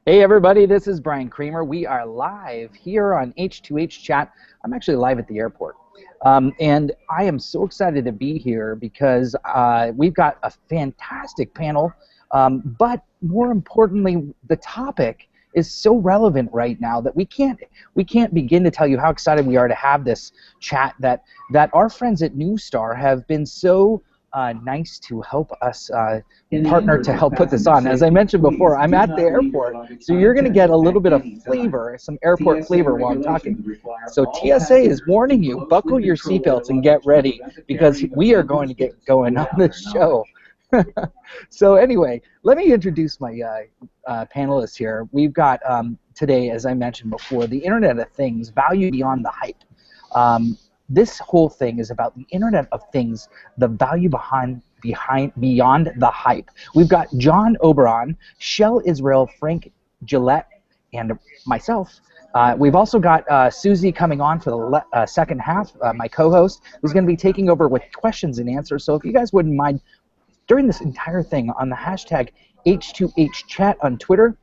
Hey everybody, this is Bryan Kramer. We are live here on H2H Chat. I'm actually live at the airport. And I am so excited to be here because we've got a fantastic panel, but more importantly, the topic is so relevant right now that we can't begin to tell you how excited we are to have this chat that our friends at Newstar have been so nice to help us partner to help put this on. As I mentioned before, I'm at the airport, so you're going to get a little bit of flavor, some airport flavor while I'm talking. So TSA is warning you, buckle your seatbelts and get ready because we are going to get going on this show. So anyway, let me introduce my panelists here. We've got today, as I mentioned before, the Internet of Things, value beyond the hype. This whole thing is about the Internet of Things, the value beyond the hype. We've got John Oberon, Shel Israel, Frank Gillett, and myself. We've also got Susie coming on for the second half, my co-host, who's going to be taking over with questions and answers. So if you guys wouldn't mind, during this entire thing on the hashtag H2HChat on Twitter,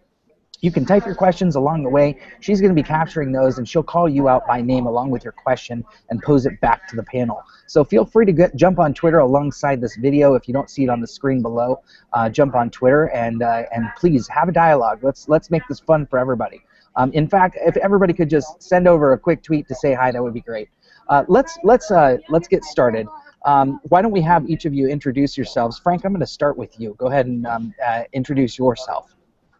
you can type your questions along the way. She's going to be capturing those, and she'll call you out by name along with your question and pose it back to the panel. So feel free to jump on Twitter alongside this video. If you don't see it on the screen below, jump on Twitter and please have a dialogue. Let's make this fun for everybody. In fact, if everybody could just send over a quick tweet to say hi, that would be great. Let's get started. Why don't we have each of you introduce yourselves? Frank, I'm going to start with you. Go ahead and introduce yourself.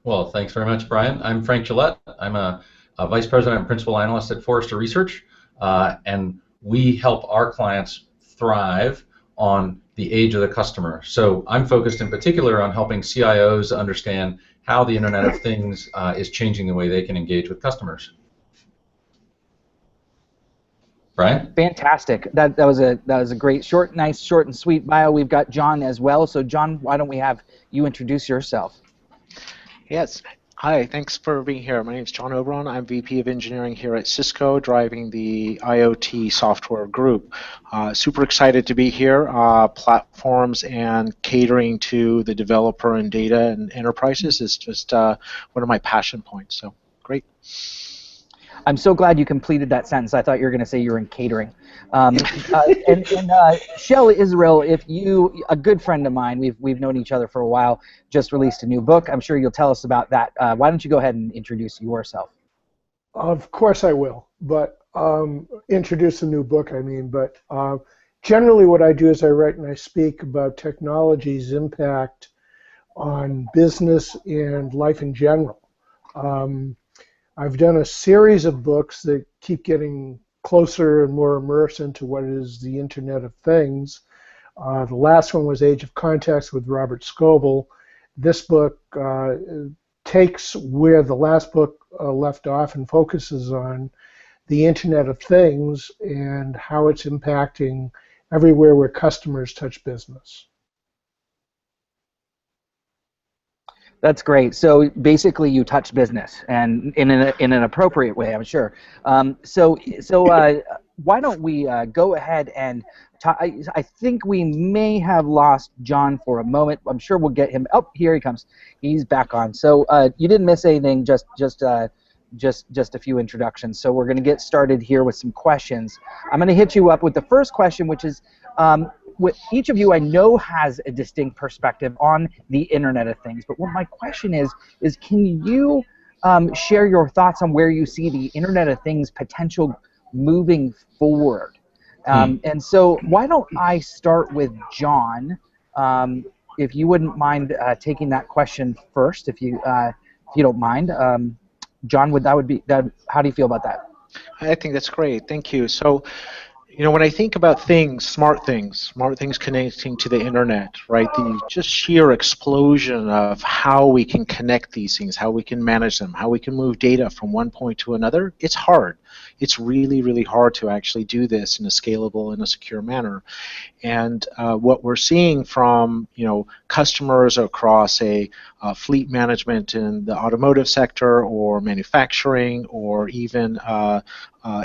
Well, thanks very much, Bryan. I'm Frank Gillett. I'm a Vice President and Principal Analyst at Forrester Research, and we help our clients thrive on the age of the customer. So I'm focused in particular on helping CIOs understand how the Internet of Things is changing the way they can engage with customers. Bryan? Fantastic. That was a great, nice, short and sweet bio. We've got John as well. So John, why don't we have you introduce yourself? Yes. Hi, thanks for being here. My name is John Oberon. I'm VP of Engineering here at Cisco, driving the IoT software group. Super excited to be here. Platforms and catering to the developer and data and enterprises is just one of my passion points, so great. I'm so glad you completed that sentence. I thought you were going to say you were in catering. Shel Israel, a good friend of mine, we've known each other for a while, just released a new book. I'm sure you'll tell us about that. Why don't you go ahead and introduce yourself? Of course I will, but introduce a new book, I mean. But generally what I do is I write and I speak about technology's impact on business and life in general. I've done a series of books that keep getting closer and more immersed into what is the Internet of Things. The last one was Age of Context with Robert Scoble. This book takes where the last book left off and focuses on the Internet of Things and how it's impacting everywhere where customers touch business. That's great. So basically, you touch business, and in an appropriate way, I'm sure. So why don't we go ahead and talk? I think we may have lost John for a moment. I'm sure we'll get him. Oh, here he comes. He's back on. So you didn't miss anything. Just a few introductions. So we're going to get started here with some questions. I'm going to hit you up with the first question, which is. Each of you I know has a distinct perspective on the Internet of Things, but what my question is can you share your thoughts on where you see the Internet of Things potential moving forward? And so why don't I start with John, if you wouldn't mind taking that question first, if you don't mind. John, how do you feel about that? I think that's great. Thank you. So, you know, when I think about things, smart things connecting to the internet, right? The just sheer explosion of how we can connect these things, how we can manage them, how we can move data from one point to another, it's hard. It's really, really hard to actually do this in a scalable and a secure manner. And what we're seeing from, you know, customers across a fleet management in the automotive sector or manufacturing or even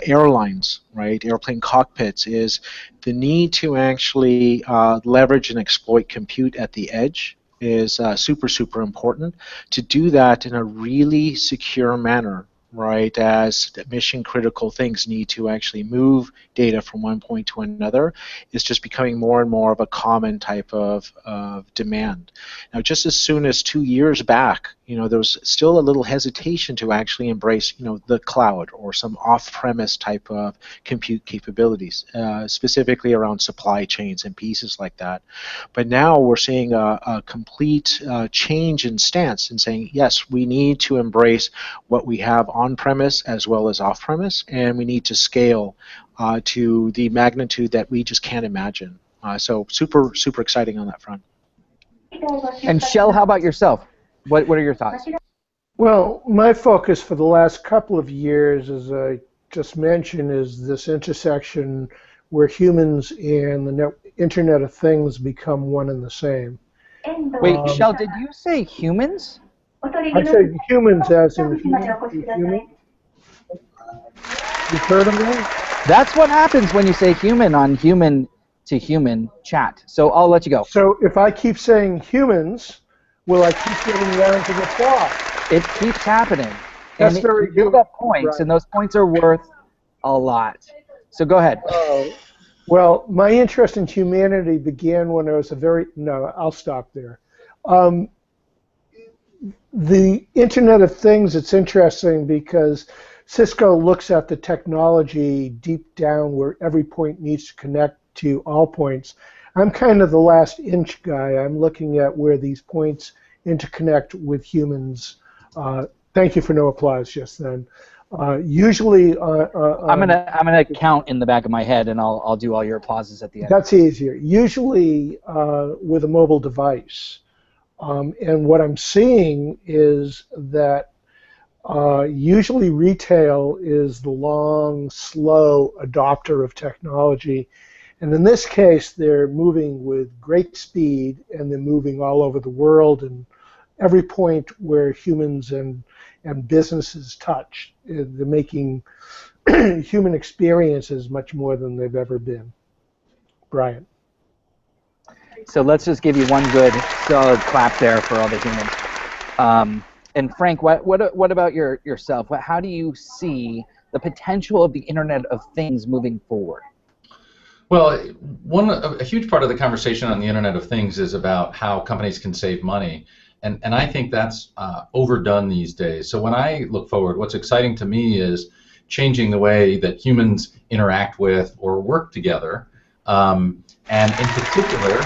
airlines, right, airplane cockpits, is the need to actually leverage and exploit compute at the edge is super important to do that in a really secure manner, right? As mission critical things need to actually move data from one point to another, it's just becoming more and more of a common type of demand. Now, just as soon as 2 years back, there was still a little hesitation to actually embrace, the cloud or some off-premise type of compute capabilities, specifically around supply chains and pieces like that. But now we're seeing a complete change in stance in saying, yes, we need to embrace what we have on-premise as well as off-premise, and we need to scale to the magnitude that we just can't imagine. So super exciting on that front. And Shel, how about yourself? What are your thoughts? Well, my focus for the last couple of years, as I just mentioned, is this intersection where humans and the Internet of Things become one and the same. Wait, Shel, did you say humans? I said humans as in human. You've heard of that? That's what happens when you say human on human to human chat. So I'll let you go. So if I keep saying humans, will I keep getting around to the plot? It keeps happening. That's and very you good. build up points, Right. and those points are worth a lot. So go ahead. Well, my interest in humanity began when I was I'll stop there. The Internet of Things, it's interesting because Cisco looks at the technology deep down where every point needs to connect to all points. I'm kind of the last inch guy. I'm looking at where these points interconnect with humans. Thank you for no applause just then. Usually, I'm gonna count in the back of my head, and I'll do all your applauses at the end. That's easier. Usually with a mobile device, and what I'm seeing is that usually retail is the long, slow adopter of technology, and in this case, they're moving with great speed, and they're moving all over the world, and every point where humans and businesses touch, they're making human experiences much more than they've ever been. Bryan. So let's just give you one good solid clap there for all the humans. And Frank, what about yourself? How do you see the potential of the Internet of Things moving forward? Well, a huge part of the conversation on the Internet of Things is about how companies can save money. And I think that's overdone these days. So when I look forward, what's exciting to me is changing the way that humans interact with or work together, and in particular,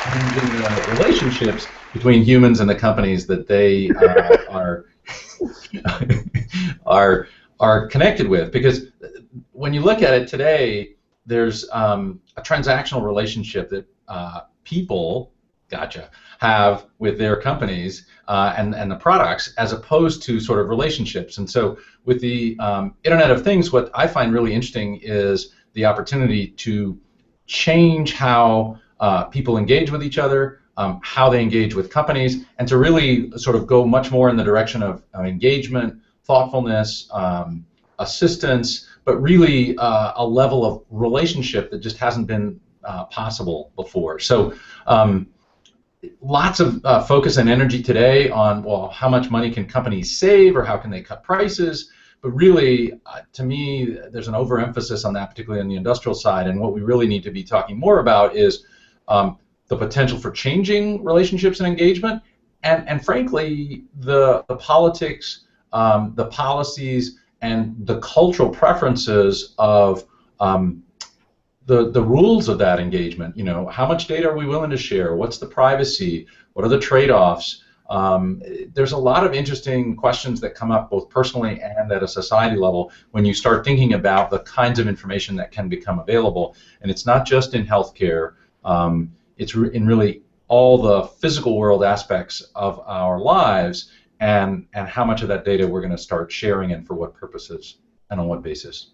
changing the relationships between humans and the companies that they are connected with. Because when you look at it today, there's a transactional relationship that people have with their companies and the products, as opposed to sort of relationships. And so with the Internet of Things, what I find really interesting is the opportunity to change how people engage with each other, how they engage with companies, and to really sort of go much more in the direction of engagement, thoughtfulness, assistance, but really a level of relationship that just hasn't been possible before. So lots of focus and energy today on, well, how much money can companies save or how can they cut prices? But really, to me, there's an overemphasis on that, particularly on the industrial side. And what we really need to be talking more about is the potential for changing relationships and engagement, and frankly, the politics, the policies, and the cultural preferences of the rules of that engagement. You know, how much data are we willing to share? What's the privacy? What are the trade-offs? There's a lot of interesting questions that come up both personally and at a society level when you start thinking about the kinds of information that can become available. And it's not just in healthcare. It's in really all the physical world aspects of our lives, and how much of that data we're going to start sharing and for what purposes and on what basis.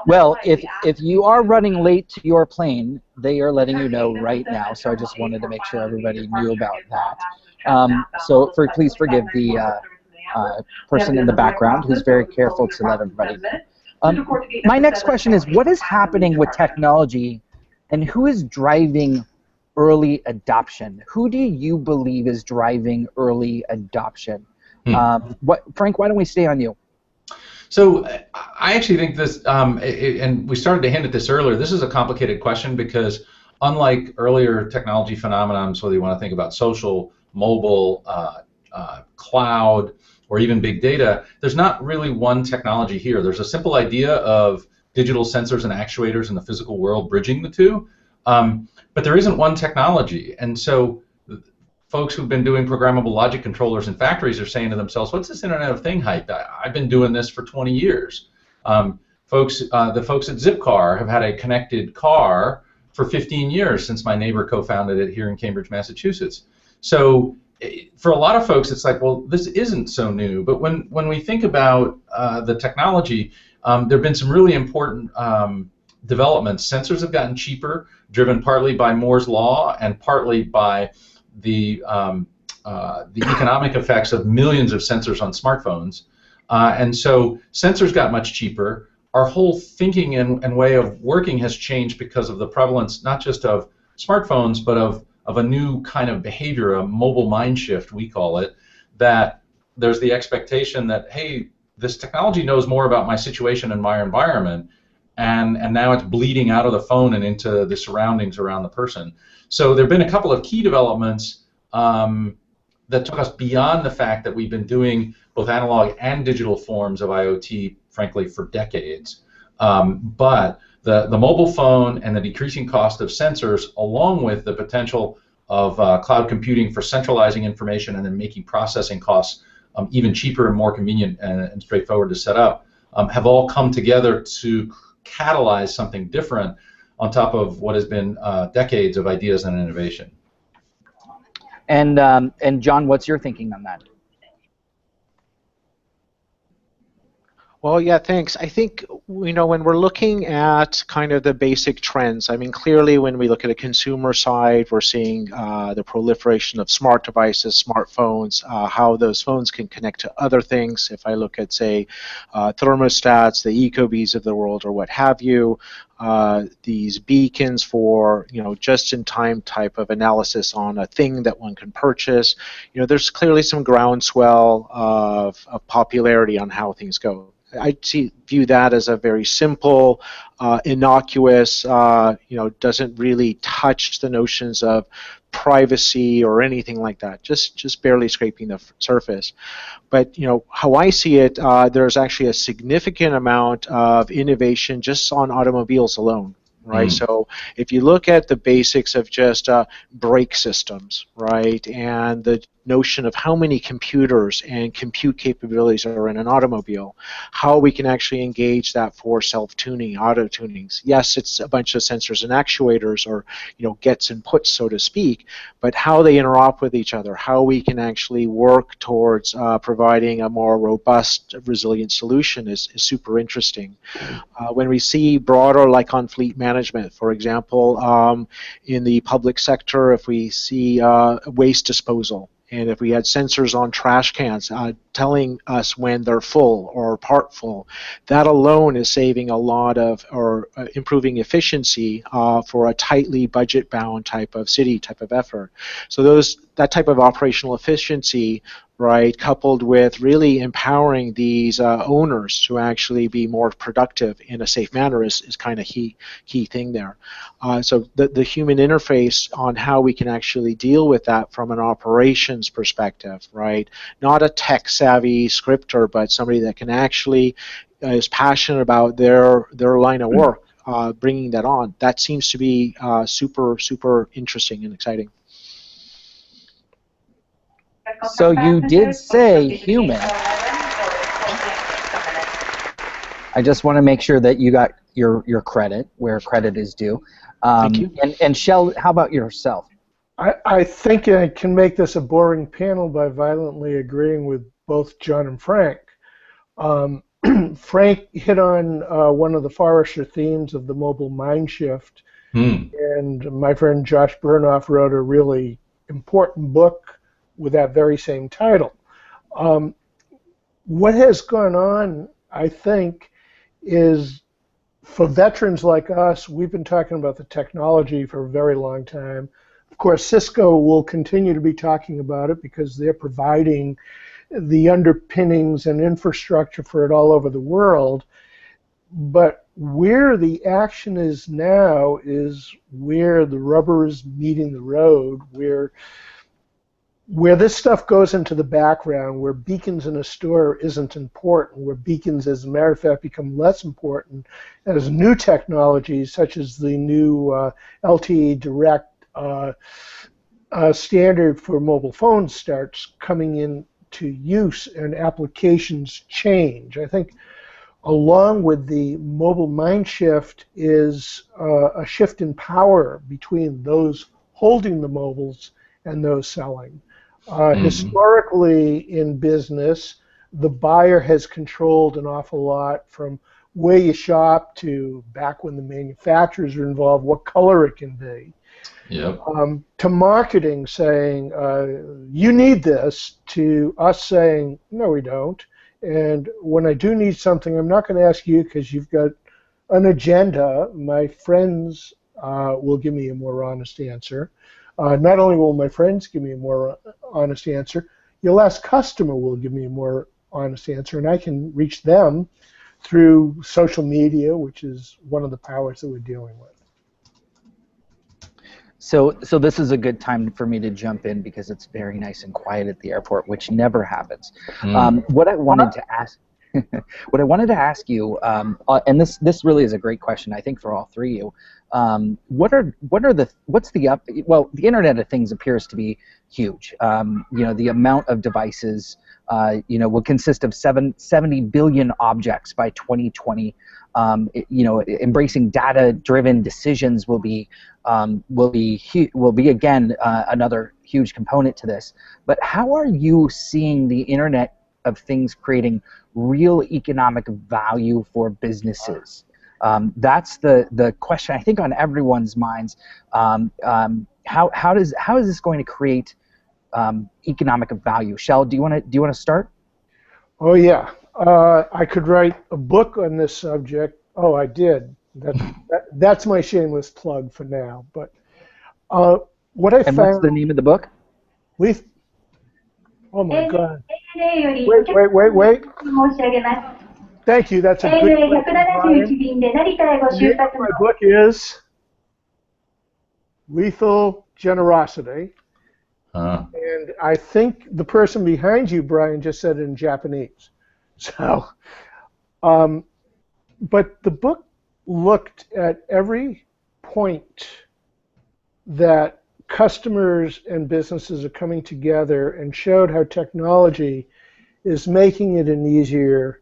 Well, if you are running late to your plane, they are letting you know right now. So I just wanted to make sure everybody knew about that. So please forgive the person in the background who's very careful to let everybody know. My next question is, what is happening with technology, and who is driving early adoption. Who do you believe is driving early adoption? Frank, why don't we stay on you? So I actually think this, and we started to hint at this earlier, this is a complicated question because unlike earlier technology phenomenons, whether you want to think about social, mobile, cloud, or even big data, there's not really one technology here. There's a simple idea of digital sensors and actuators in the physical world bridging the two, but there isn't one technology. And so folks who've been doing programmable logic controllers in factories are saying to themselves, what's this Internet of Thing hype? I've been doing this for 20 years. The folks at Zipcar have had a connected car for 15 years since my neighbor co-founded it here in Cambridge, Massachusetts. So for a lot of folks, it's like, well, this isn't so new. But when we think about the technology, there have been some really important developments. Sensors have gotten cheaper, driven partly by Moore's law and partly by the economic effects of millions of sensors on smartphones. And so sensors got much cheaper. Our whole thinking and way of working has changed because of the prevalence not just of smartphones, but of a new kind of behavior, a mobile mind shift, we call it, that there's the expectation that, hey, this technology knows more about my situation and my environment, and now it's bleeding out of the phone and into the surroundings around the person. So there have been a couple of key developments that took us beyond the fact that we've been doing both analog and digital forms of IoT, frankly, for decades. But the mobile phone and the decreasing cost of sensors, along with the potential of cloud computing for centralizing information and then making processing costs even cheaper and more convenient and straightforward to set up, have all come together to catalyze something different on top of what has been decades of ideas and innovation. And John, what's your thinking on that? Well, yeah, thanks. I think, you know, when we're looking at kind of the basic trends, I mean, clearly when we look at a consumer side, we're seeing the proliferation of smart devices, smartphones, how those phones can connect to other things. If I look at, say, thermostats, the Ecobees of the world or what have you, these beacons for, you know, just-in-time type of analysis on a thing that one can purchase, you know, there's clearly some groundswell of popularity on how things go. I view that as a very simple, innocuous, you know, doesn't really touch the notions of privacy or anything like that, just barely scraping the surface. But, you know, how I see it, there's actually a significant amount of innovation just on automobiles alone. Right, so if you look at the basics of just brake systems, right, and the notion of how many computers and compute capabilities are in an automobile, how we can actually engage that for self-tuning, auto-tunings. Yes, it's a bunch of sensors and actuators, or, you know, gets and puts, so to speak, but how they interop with each other, how we can actually work towards providing a more robust, resilient solution is super interesting. When we see broader, like on fleet management, for example, in the public sector, if we see waste disposal, and if we had sensors on trash cans telling us when they're full or part full, that alone is saving a lot of, or improving efficiency for a tightly budget-bound type of city type of effort. So that type of operational efficiency, right, coupled with really empowering these owners to actually be more productive in a safe manner is kind of key thing there. So the human interface on how we can actually deal with that from an operations perspective, right? Not a tech-savvy scripter, but somebody that can actually is passionate about their line of work, bringing that on. That seems to be super interesting and exciting. So you did say human. I just want to make sure that you got your credit where credit is due. Thank you. And Shel, how about yourself? I think I can make this a boring panel by violently agreeing with both John and Frank. Frank hit on one of the Forrester themes of the mobile mind shift, and my friend Josh Burnoff wrote a really important book with that very same title. What has gone on, I think, is for veterans like us, we've been talking about the technology for a very long time. Of course, Cisco will continue to be talking about it because they're providing the underpinnings and infrastructure for it all over the world. But where the action is now is where the rubber is meeting the road, where this stuff goes into the background, where beacons in a store isn't important, where beacons, as a matter of fact, become less important as new technologies, such as the new LTE Direct standard for mobile phones, starts coming into use and applications change. I think along with the mobile mind shift is a shift in power between those holding the mobiles and those selling. Historically in business, the buyer has controlled an awful lot from where you shop to back when the manufacturers are involved, what color it can be. Yep. To marketing saying, you need this, to us saying, no, we don't. And when I do need something, I'm not going to ask you because you've got an agenda. My friends will give me a more honest answer. Not only will my friends give me a more honest answer, your last customer will give me a more honest answer, and I can reach them through social media, which is one of the powers that we're dealing with. So this is a good time for me to jump in because it's very nice and quiet at the airport, which never happens. What I wanted to ask, you, and this really is a great question, I think, for all three of you. Well, the Internet of Things appears to be huge. The amount of devices, will consist of 70 billion objects by 2020. Embracing data-driven decisions will be again another huge component to this. But how are you seeing the Internet of Things creating real economic value for businesses? That's the question I think on everyone's minds. How is this going to create economic value? Shel, do you want to start? Oh yeah, I could write a book on this subject. Oh, I did. That's my shameless plug for now. But what I found. What's the name of the book? Oh my God. Wait. Thank you. That's a good question, Brian. My book is Lethal Generosity. And I think the person behind you, Brian, just said it in Japanese. So, but the book looked at every point that customers and businesses are coming together and showed how technology is making it an easier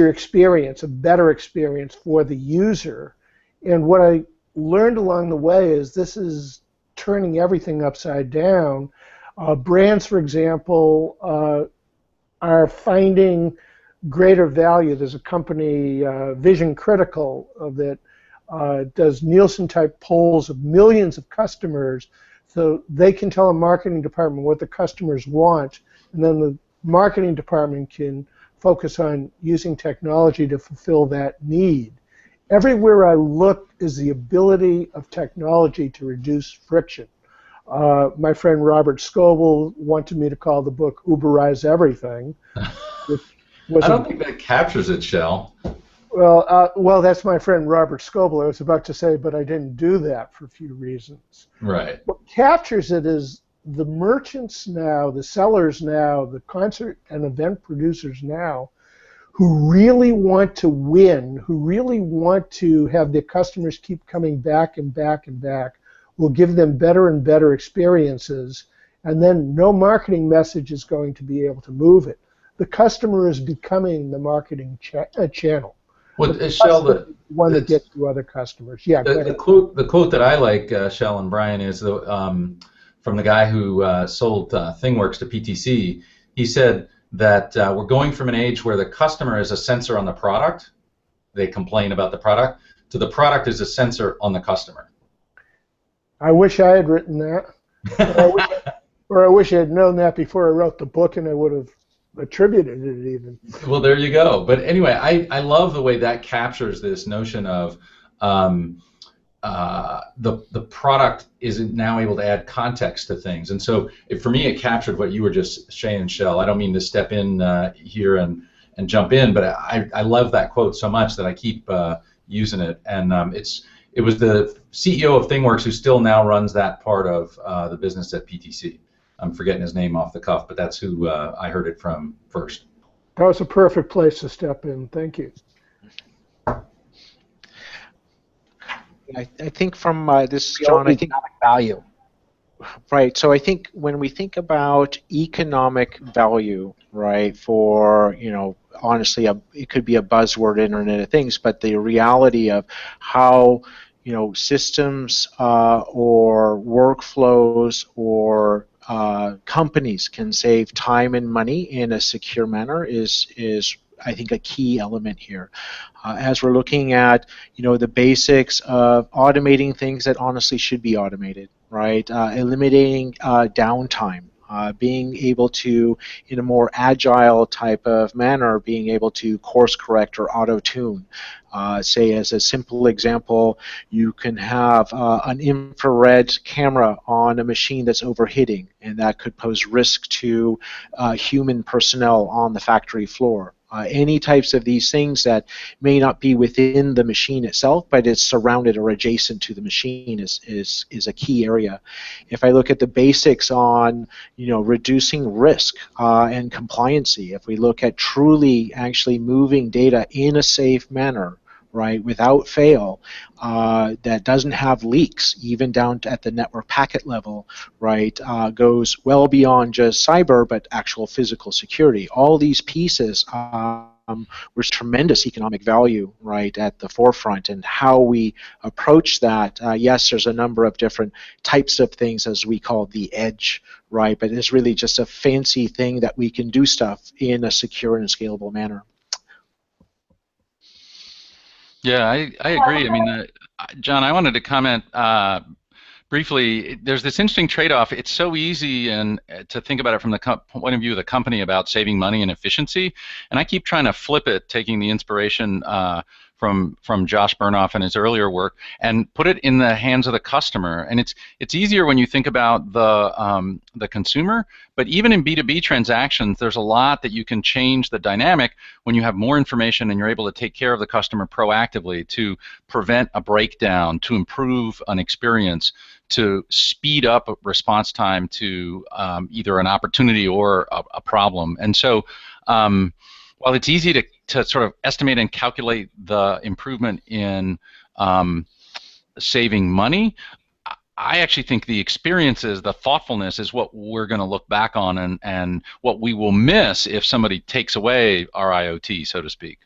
experience, a better experience for the user. And what I learned along the way is this is turning everything upside down. Brands, for example, are finding greater value. There's a company, Vision Critical, that does Nielsen-type polls of millions of customers, so they can tell a marketing department what the customers want, and then the marketing department can focus on using technology to fulfill that need. Everywhere I look is the ability of technology to reduce friction. My friend Robert Scoble wanted me to call the book Uberize Everything. I don't think that captures it, Shel. Well, that's my friend Robert Scoble. I was about to say, but I didn't do that for a few reasons. Right. What captures it is the merchants now, the sellers now, the concert and event producers now, who really want to win, who really want to have their customers keep coming back and back and back, will give them better and better experiences, and then no marketing message is going to be able to move it. The customer is becoming the marketing channel. Well, Shel, the one that gets to other customers. Yeah. The quote that I like, Shel and Bryan, is from the guy who sold ThingWorks to PTC. He said that we're going from an age where the customer is a sensor on the product, they complain about the product, to the product is a sensor on the customer. I wish I had written that, or I wish I had known that before I wrote the book, and I would have attributed it even. Well, there you go. But anyway, I love the way that captures this notion of the product is now able to add context to things. And so for me, it captured what you were just saying, Shel. I don't mean to step in here and jump in, but I love that quote so much that I keep using it. And it was the CEO of ThingWorks who still now runs that part of the business at PTC. I'm forgetting his name off the cuff, but that's who I heard it from first. That was a perfect place to step in. Thank you. I think from this, John, I think economic value. Right. So I think when we think about economic value, right, for, honestly, it could be a buzzword, Internet of Things, but the reality of how, systems or workflows or companies can save time and money in a secure manner is I think a key element here. As we're looking at, the basics of automating things that honestly should be automated, right? Eliminating downtime, being able to, in a more agile type of manner, being able to course correct or auto-tune. Say, as a simple example, you can have an infrared camera on a machine that's overheating, and that could pose risk to human personnel on the factory floor. Any types of these things that may not be within the machine itself, but it's surrounded or adjacent to the machine is a key area. If I look at the basics on, reducing risk and compliancy, if we look at truly actually moving data in a safe manner, right, without fail, that doesn't have leaks, even down at the network packet level, right, goes well beyond just cyber, but actual physical security. All these pieces were tremendous economic value, right, at the forefront, and how we approach that. Yes, there's a number of different types of things, as we call the edge, right, but it's really just a fancy thing that we can do stuff in a secure and scalable manner. Yeah, I agree. I mean, John, I wanted to comment briefly. There's this interesting trade-off. It's so easy to think about it from the point of view of the company about saving money and efficiency, and I keep trying to flip it, taking the inspiration from Josh Bernoff and his earlier work, and put it in the hands of the customer. And it's easier when you think about the consumer, but even in B2B transactions, there's a lot that you can change the dynamic when you have more information and you're able to take care of the customer proactively to prevent a breakdown, to improve an experience, to speed up response time to either an opportunity or a problem. And so while it's easy to sort of estimate and calculate the improvement in saving money, I actually think the experiences, the thoughtfulness is what we're going to look back on and what we will miss if somebody takes away our IoT, so to speak.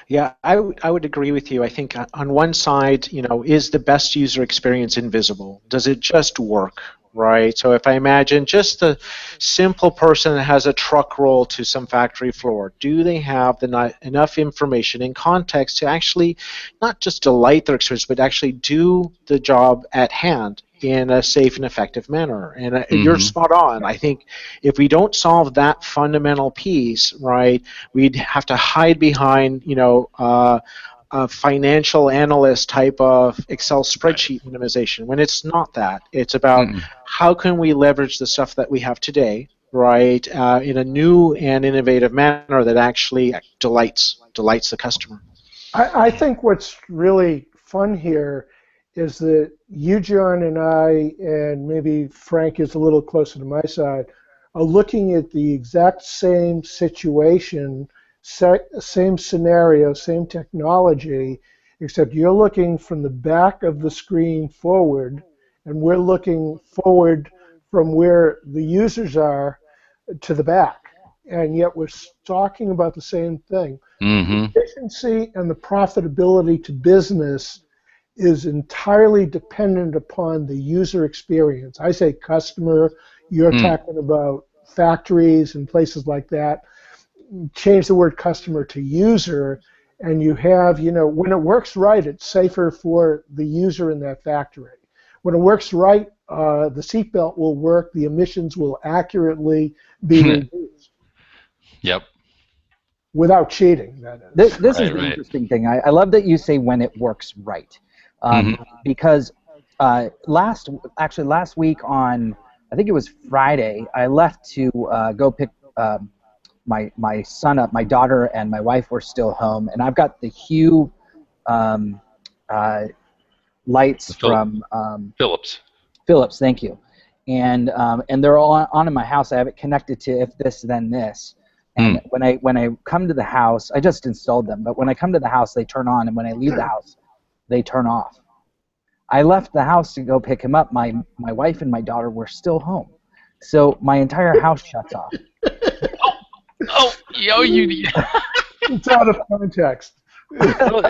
Yeah, I would agree with you. I think on one side, is the best user experience invisible? Does it just work? Right. So if I imagine just the simple person that has a truck roll to some factory floor, do they have enough information and context to actually not just delight their experience, but actually do the job at hand in a safe and effective manner? And you're spot on. I think if we don't solve that fundamental piece, right, we'd have to hide behind, a financial analyst type of Excel spreadsheet minimization, when it's not that. It's about how can we leverage the stuff that we have today, right, in a new and innovative manner that actually delights the customer. I think what's really fun here is that you, John, and I, and maybe Frank is a little closer to my side, are looking at the exact same situation, same scenario, same technology, except you're looking from the back of the screen forward, and we're looking forward from where the users are to the back. And yet we're talking about the same thing. The efficiency and the profitability to business is entirely dependent upon the user experience. I say customer, you're talking about factories and places like that. Change the word customer to user, and you have, when it works right, it's safer for the user in that factory. When it works right, the seatbelt will work, the emissions will accurately be reduced. Yep. Without cheating, that is. This is the interesting thing. I love that you say when it works right. because last week on, I think it was Friday, I left to go pick my son up. My daughter and my wife were still home, and I've got the Hue lights from Philips, thank you. And they're all on in my house. I have it connected to If This Then This. And when I come to the house, I just installed them, but when I come to the house, they turn on, and when I leave the house, they turn off. I left the house to go pick him up. My wife and my daughter were still home, so my entire house shuts off. It's out of context.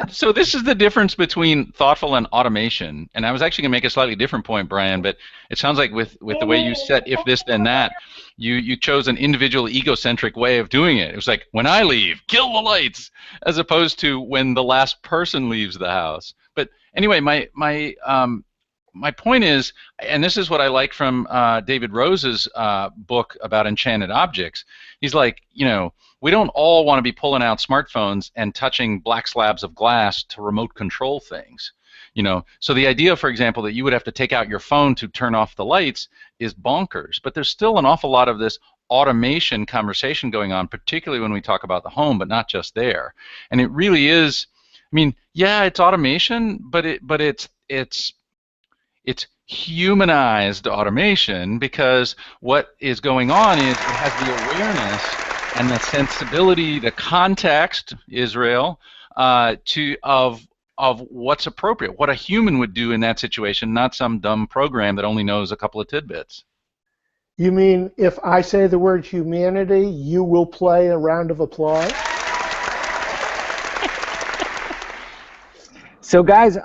So this is the difference between thoughtful and automation. And I was actually going to make a slightly different point, Bryan, but it sounds like with the way you set if this then that, you chose an individual egocentric way of doing it. It was like, when I leave, kill the lights, as opposed to when the last person leaves the house. But anyway, my point is, and this is what I like from David Rose's book about enchanted objects. He's like, we don't all want to be pulling out smartphones and touching black slabs of glass to remote control things. So the idea, for example, that you would have to take out your phone to turn off the lights is bonkers. But there's still an awful lot of this automation conversation going on, particularly when we talk about the home, but not just there. And it really is. I mean, yeah, it's automation, but it's humanized automation, because what is going on is it has the awareness and the sensibility, the context, Israel, of what's appropriate, what a human would do in that situation, not some dumb program that only knows a couple of tidbits. You mean if I say the word humanity, you will play a round of applause? So guys,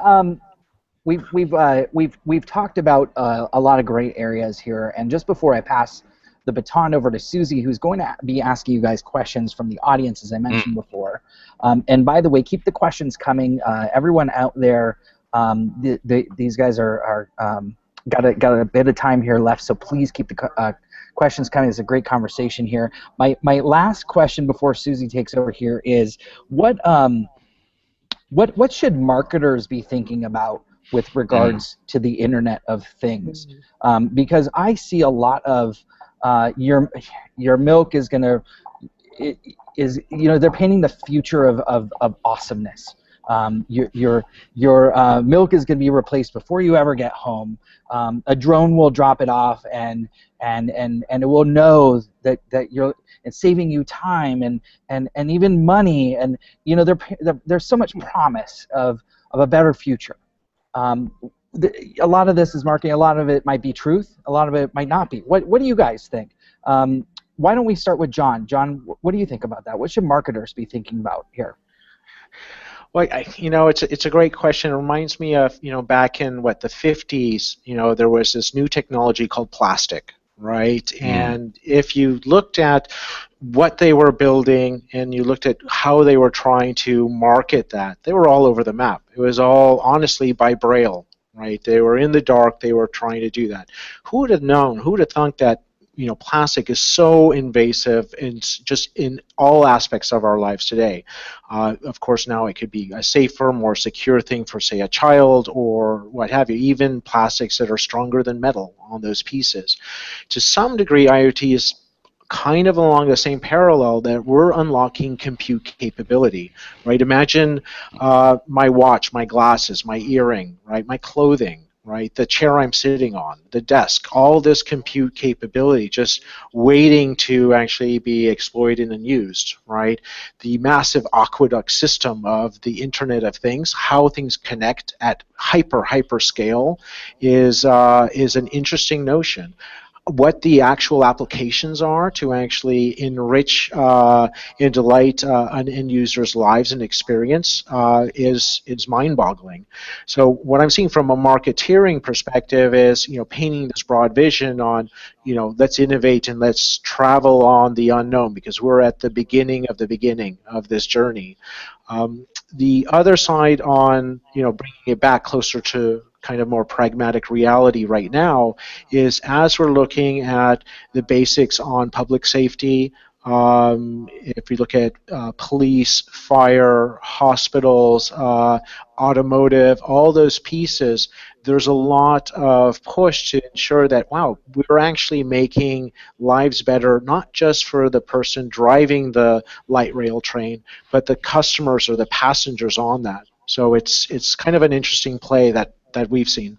we've talked about a lot of great areas here, and just before I pass the baton over to Susie, who's going to be asking you guys questions from the audience, as I mentioned before. And by the way, keep the questions coming. Everyone out there, these guys are got a bit of time here left, so please keep the questions coming. It's a great conversation here. My last question before Susie takes over here is, what should marketers be thinking about with regards to the Internet of Things? Because I see a lot of your milk is gonna they're painting the future of awesomeness. Your milk is going to be replaced before you ever get home. A drone will drop it off, and it will know that it's saving you time and even money. And there's so much promise of a better future. A lot of this is marketing. A lot of it might be truth. A lot of it might not be. What do you guys think? Why don't we start with John? John, what do you think about that? What should marketers be thinking about here? Well, it's a great question. It reminds me of, back in the 50s, there was this new technology called plastic, right? And if you looked at what they were building and you looked at how they were trying to market that, they were all over the map. It was all, honestly, by Braille, right? They were in the dark. They were trying to do that. Who would have known? Who would have thought that plastic is so invasive in just in all aspects of our lives today? Of course, now it could be a safer, more secure thing for, say, a child or what have you, even plastics that are stronger than metal on those pieces. To some degree, IoT is kind of along the same parallel, that we're unlocking compute capability, right? Imagine my watch, my glasses, my earring, right? My clothing, right? The chair I'm sitting on, the desk, all this compute capability just waiting to actually be exploited and used, right? The massive aqueduct system of the Internet of Things, how things connect at hyper scale is an interesting notion. What the actual applications are to actually enrich and delight an end user's lives and experience is mind-boggling. So what I'm seeing from a marketeering perspective is, painting this broad vision on, let's innovate and let's travel on the unknown, because we're at the beginning of this journey. The other side on, bringing it back closer to kind of more pragmatic reality right now is, as we're looking at the basics on public safety, If we look at police, fire, hospitals, automotive, all those pieces, there's a lot of push to ensure that, wow, we're actually making lives better, not just for the person driving the light rail train, but the customers or the passengers on that. So it's kind of an interesting play that we've seen.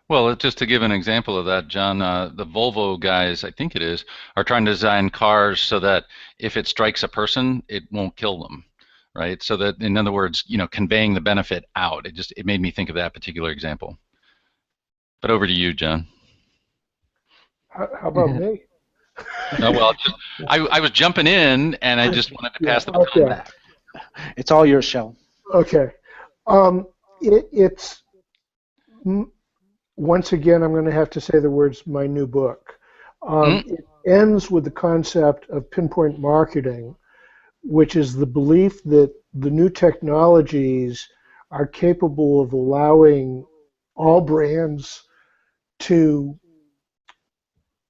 Well, just to give an example of that, John, the Volvo guys, I think it is, are trying to design cars so that if it strikes a person, it won't kill them, right? So that, in other words, conveying the benefit out. It made me think of that particular example. But over to you, John. How about me? No, well, I was jumping in, and I just wanted to pass the baton back. It's all yours, Shel. Okay. It's once again, I'm going to have to say the words "my new book." It ends with the concept of pinpoint marketing, which is the belief that the new technologies are capable of allowing all brands to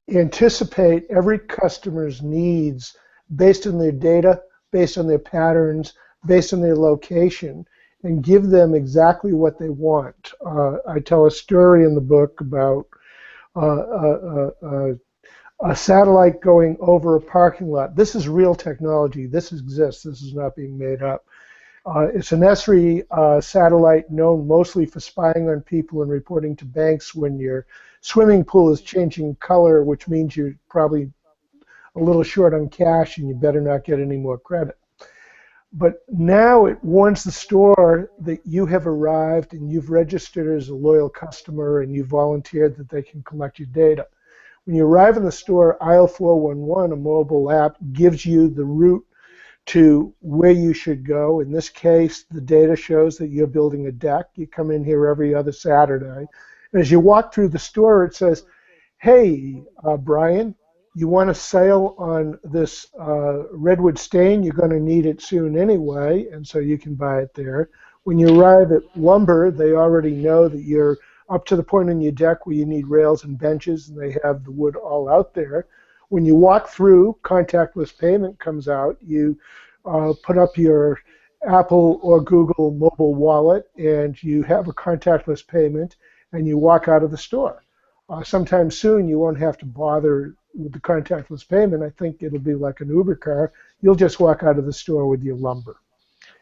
anticipate every customer's needs based on their data, based on their patterns, based on their location, and give them exactly what they want. I tell a story in the book about a satellite going over a parking lot. This is real technology. This exists. This is not being made up. It's an ESRI satellite known mostly for spying on people and reporting to banks when your swimming pool is changing color, which means you're probably a little short on cash and you better not get any more credit. But now it warns the store that you have arrived and you've registered as a loyal customer and you volunteered that they can collect your data. When you arrive in the store, aisle 411, a mobile app, gives you the route to where you should go. In this case, the data shows that you're building a deck. You come in here every other Saturday. And as you walk through the store, it says, hey, Bryan, you want to sail on this redwood stain? You're going to need it soon anyway, and so you can buy it there. When you arrive at lumber, they already know that you're up to the point on your deck where you need rails and benches, and they have the wood all out there. When you walk through, contactless payment comes out. You put up your Apple or Google mobile wallet, and you have a contactless payment, and you walk out of the store. Sometime soon, you won't have to bother with the contactless payment. I think it'll be like an Uber car. You'll just walk out of the store with your lumber.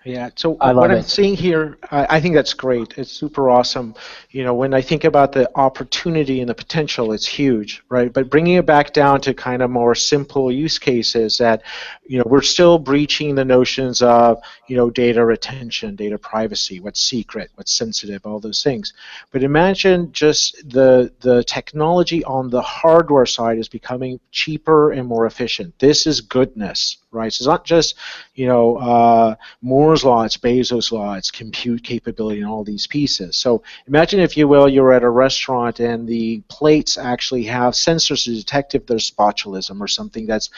Yeah, so what I'm seeing here, I think that's great. It's super awesome. When I think about the opportunity and the potential, it's huge, right? But bringing it back down to kind of more simple use cases that, we're still breaching the notions of, data retention, data privacy, what's secret, what's sensitive, all those things. But imagine just the technology on the hardware side is becoming cheaper and more efficient. This is goodness, right? So it's not just, Moore's law, it's Bezos' law, it's compute capability and all these pieces. So imagine, if you will, you're at a restaurant and the plates actually have sensors to detect if there's botulism or something that's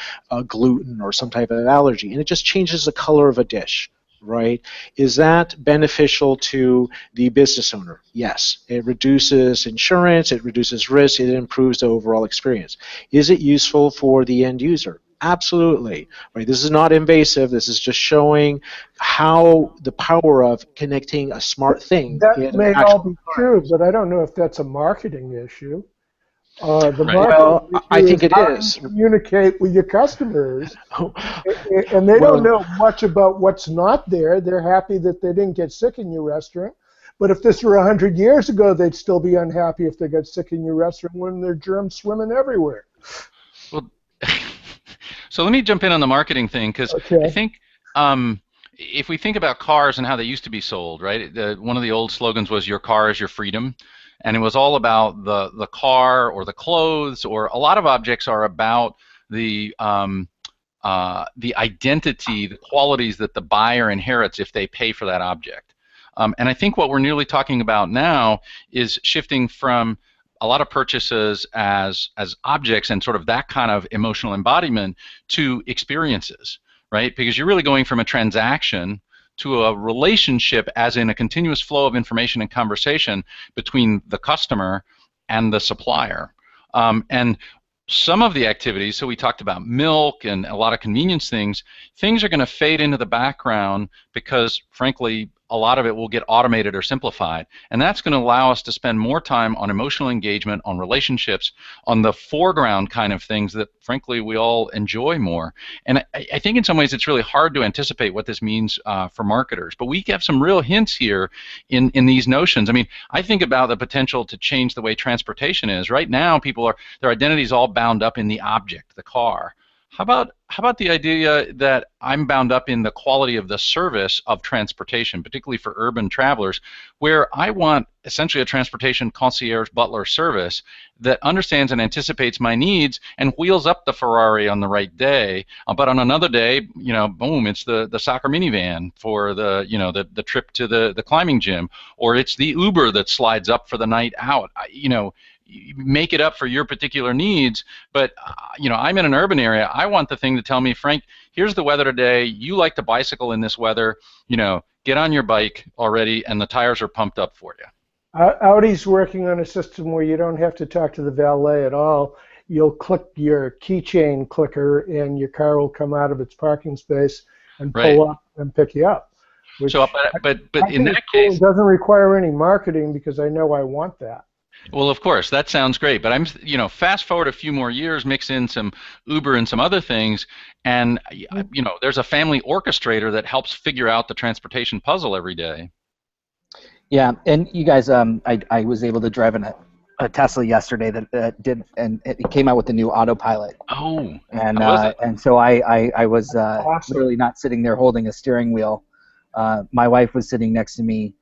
gluten or some type of allergy, and it just changes the color of a dish. Right? Is that beneficial to the business owner? Yes. It reduces insurance, it reduces risk, it improves the overall experience. Is it useful for the end user? Absolutely. Right? This is not invasive. This is just showing how the power of connecting a smart thing. That may all be true, but I don't know if that's a marketing issue. Well, I think it is. Communicate with your customers, and they don't know much about what's not there. They're happy that they didn't get sick in your restaurant. But if this were 100 years ago, they'd still be unhappy if they got sick in your restaurant when there are germs swimming everywhere. Well, so let me jump in on the marketing thing, because I think if we think about cars and how they used to be sold, right? One of the old slogans was "Your car is your freedom." And it was all about the car or the clothes, or a lot of objects are about the identity, the qualities that the buyer inherits if they pay for that object. And I think what we're nearly talking about now is shifting from a lot of purchases as objects and sort of that kind of emotional embodiment to experiences, right? Because you're really going from a transaction to a relationship, as in a continuous flow of information and conversation between the customer and the supplier. And some of the activities, so we talked about milk and a lot of convenience things are going to fade into the background because, frankly, a lot of it will get automated or simplified. And that's going to allow us to spend more time on emotional engagement, on relationships, on the foreground kind of things that, frankly, we all enjoy more. And I think in some ways it's really hard to anticipate what this means for marketers. But we have some real hints here in these notions. I mean, I think about the potential to change the way transportation is. Right now, their identity is all bound up in the object, the car. How about the idea that I'm bound up in the quality of the service of transportation, particularly for urban travelers, where I want essentially a transportation concierge butler service that understands and anticipates my needs and wheels up the Ferrari on the right day, but on another day, boom, it's the soccer minivan for the trip to the climbing gym, or it's the Uber that slides up for the night out. You make it up for your particular needs, but I'm in an urban area. I want the thing to tell me, Frank, here's the weather today. You like to bicycle in this weather. Get on your bike already, and the tires are pumped up for you. Audi's working on a system where you don't have to talk to the valet at all. You'll click your keychain clicker, and your car will come out of its parking space and pull up and pick you up. So, but in that case, it doesn't require any marketing because I know I want that. Well, of course, that sounds great, but I'm, fast forward a few more years, mix in some Uber and some other things, and there's a family orchestrator that helps figure out the transportation puzzle every day. Yeah, and you guys, I was able to drive in a Tesla yesterday that did, and it came out with the new autopilot. Oh, and how was it? And so I was Awesome. literally not sitting there holding a steering wheel. My wife was sitting next to me.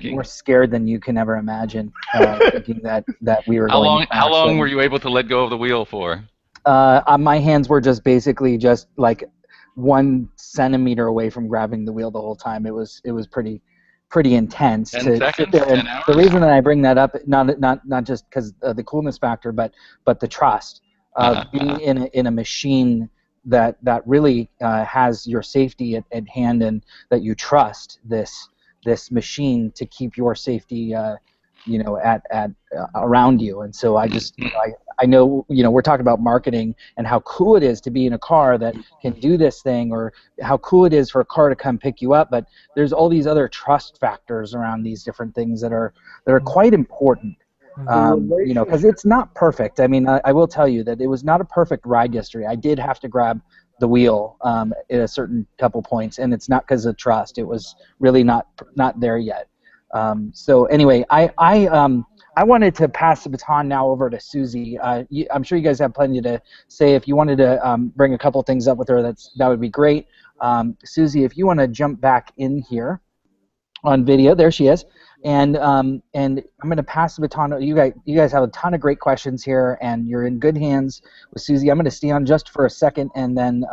More scared than you can ever imagine, thinking that we were going. How long were you able to let go of the wheel for? My hands were just basically just like 1 centimeter away from grabbing the wheel the whole time. It was pretty intense. 10 to seconds, sit there. 10 And hours? the reason that I bring that up, not just because of the coolness factor, but the trust of being in a machine that really has your safety at hand, and that you trust this machine to keep your safety, at around you. And so I just, I know, we're talking about marketing and how cool it is to be in a car that can do this thing, or how cool it is for a car to come pick you up. But there's all these other trust factors around these different things that are quite important. Because it's not perfect. I mean, I will tell you that it was not a perfect ride yesterday. I did have to grab the wheel at a certain couple points, and it's not because of trust. It was really not there yet. So anyway, I wanted to pass the baton now over to Susie. I'm sure you guys have plenty to say. If you wanted to bring a couple things up with her, that would be great. Susie, if you want to jump back in here on video, there she is. And I'm going to pass the baton. You guys have a ton of great questions here, and you're in good hands with Susie. I'm going to stay on just for a second, and then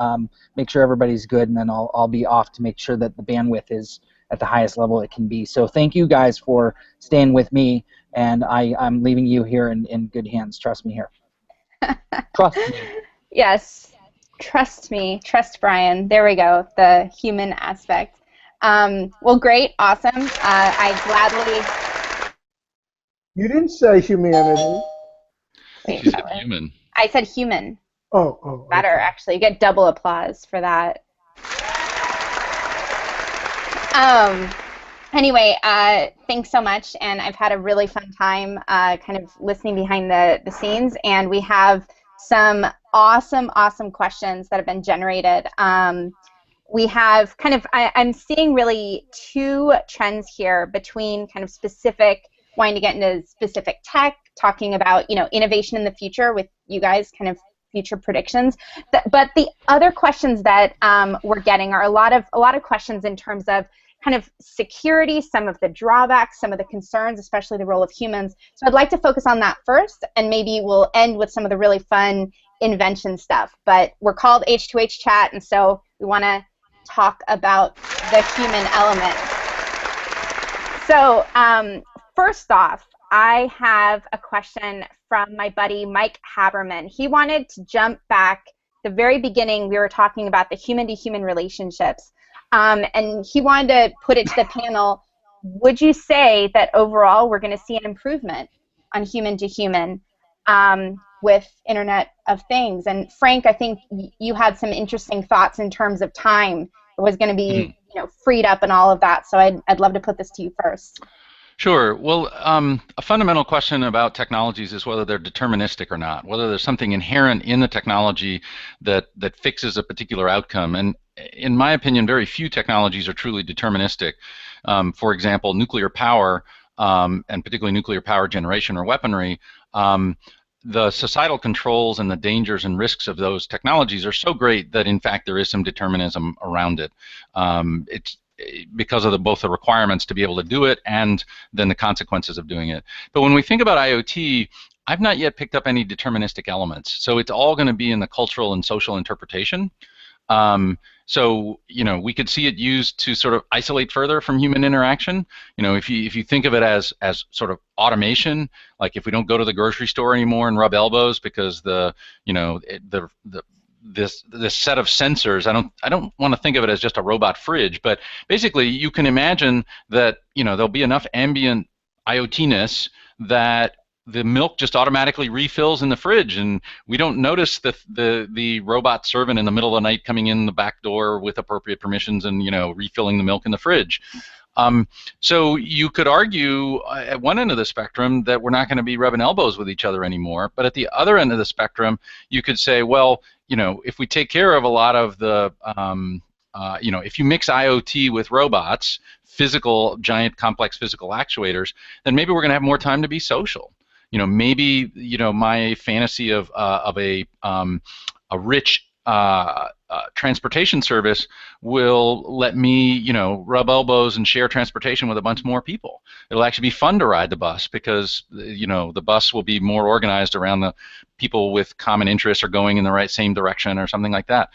make sure everybody's good, and then I'll be off to make sure that the bandwidth is at the highest level it can be. So thank you guys for staying with me, and I'm leaving you here in good hands. Trust me here. Trust me. Yes, trust me. Trust Bryan. There we go. The human aspect. Well, great, awesome. I gladly. You didn't say humanity. Wait, She said human. I said human. Oh. Better, actually. You get double applause for that. Anyway, thanks so much, and I've had a really fun time kind of listening behind the scenes, and we have some awesome questions that have been generated. We have kind of, I'm seeing really 2 trends here between kind of specific, wanting to get into specific tech, talking about, innovation in the future with you guys, kind of future predictions. But the other questions that we're getting are a lot of questions in terms of kind of security, some of the drawbacks, some of the concerns, especially the role of humans. So I'd like to focus on that first, and maybe we'll end with some of the really fun invention stuff. But we're called H2H Chat, and so we want to talk about the human element. So first off, I have a question from my buddy Mike Haberman. He wanted to jump back the very beginning. We were talking about the human-to-human relationships, and he wanted to put it to the panel. Would you say that overall we're going to see an improvement on human-to-human? with Internet of Things. And Frank, I think you had some interesting thoughts in terms of time. It was going to be freed up and all of that. So I'd love to put this to you first. Sure. Well, a fundamental question about technologies is whether they're deterministic or not, whether there's something inherent in the technology that fixes a particular outcome. And in my opinion, very few technologies are truly deterministic. For example, nuclear power, and particularly nuclear power generation or weaponry, the societal controls and the dangers and risks of those technologies are so great that, in fact, there is some determinism around it. It's because of both the requirements to be able to do it and then the consequences of doing it. But when we think about IoT, I've not yet picked up any deterministic elements. So it's all going to be in the cultural and social interpretation. So we could see it used to sort of isolate further from human interaction. If you think of it as sort of automation, like if we don't go to the grocery store anymore and rub elbows because this set of sensors, I don't want to think of it as just a robot fridge, but basically you can imagine that there'll be enough ambient IoT-ness that the milk just automatically refills in the fridge, and we don't notice the robot servant in the middle of the night coming in the back door with appropriate permissions and refilling the milk in the fridge. So you could argue at one end of the spectrum that we're not going to be rubbing elbows with each other anymore, but at the other end of the spectrum, you could say, well, if we take care of a lot of the, if you mix IoT with robots, physical, giant, complex physical actuators, then maybe we're going to have more time to be social. Maybe my fantasy of a rich transportation service will let me rub elbows and share transportation with a bunch more people. It'll actually be fun to ride the bus because the bus will be more organized around the people with common interests or going in the same direction or something like that.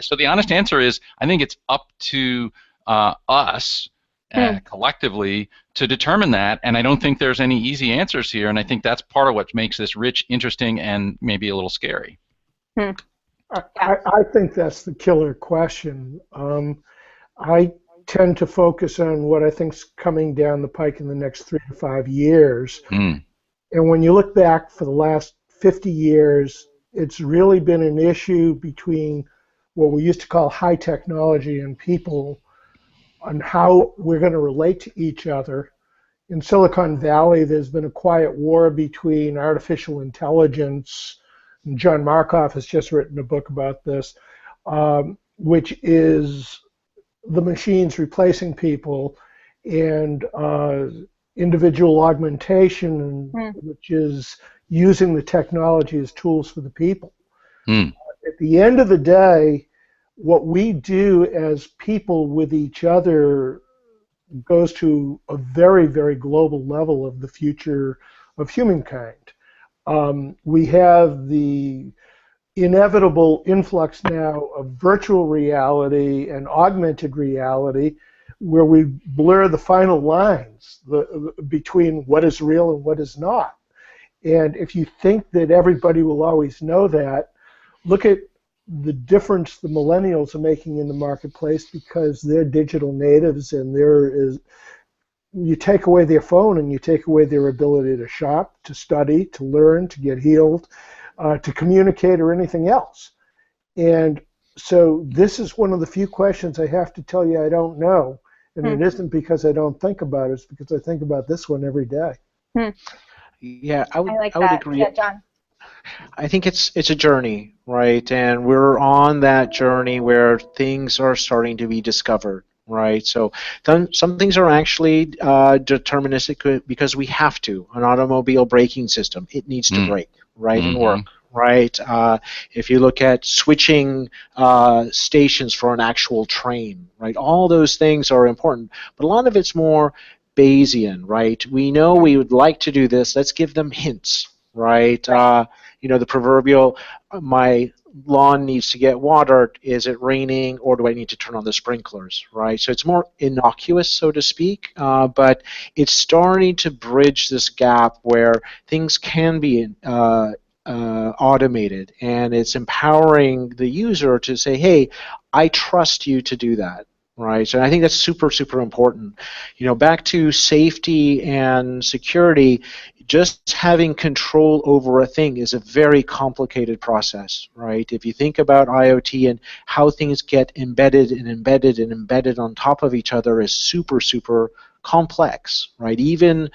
So the honest answer is I think it's up to us collectively to determine that, and I don't think there's any easy answers here, and I think that's part of what makes this rich, interesting, and maybe a little scary. I think that's the killer question. I tend to focus on what I think's coming down the pike in the next 3 to 5 years. And when you look back for the last 50 years, it's really been an issue between what we used to call high technology and people on how we're going to relate to each other. In Silicon Valley, there's been a quiet war between artificial intelligence, and John Markoff has just written a book about this, which is the machines replacing people, and individual augmentation, which is using the technology as tools for the people. At the end of the day, what we do as people with each other goes to a very, very global level of the future of humankind. We have the inevitable influx now of virtual reality and augmented reality, where we blur the final lines between what is real and what is not. And if you think that everybody will always know that, look at the difference the millennials are making in the marketplace, because they're digital natives, and you take away their phone and you take away their ability to shop, to study, to learn, to get healed, to communicate, or anything else. And so this is one of the few questions I have to tell you I don't know. And it isn't because I don't think about it, it's because I think about this one every day. Yeah, I would agree. Yeah, John. I think it's a journey, right? And we're on that journey where things are starting to be discovered, right? So some things are actually deterministic because we have to. An automobile braking system, it needs to brake, right, and work, right? If you look at switching stations for an actual train, right, all those things are important. But a lot of it's more Bayesian, right? We know we would like to do this. Let's give them hints, right? The proverbial, my lawn needs to get watered. Is it raining, or do I need to turn on the sprinklers, right? So it's more innocuous, so to speak, but it's starting to bridge this gap where things can be automated, and it's empowering the user to say, hey, I trust you to do that. Right, so I think that's super, super important. Back to safety and security, just having control over a thing is a very complicated process, right? If you think about IoT and how things get embedded and embedded and embedded on top of each other is super, super complex, right? Even,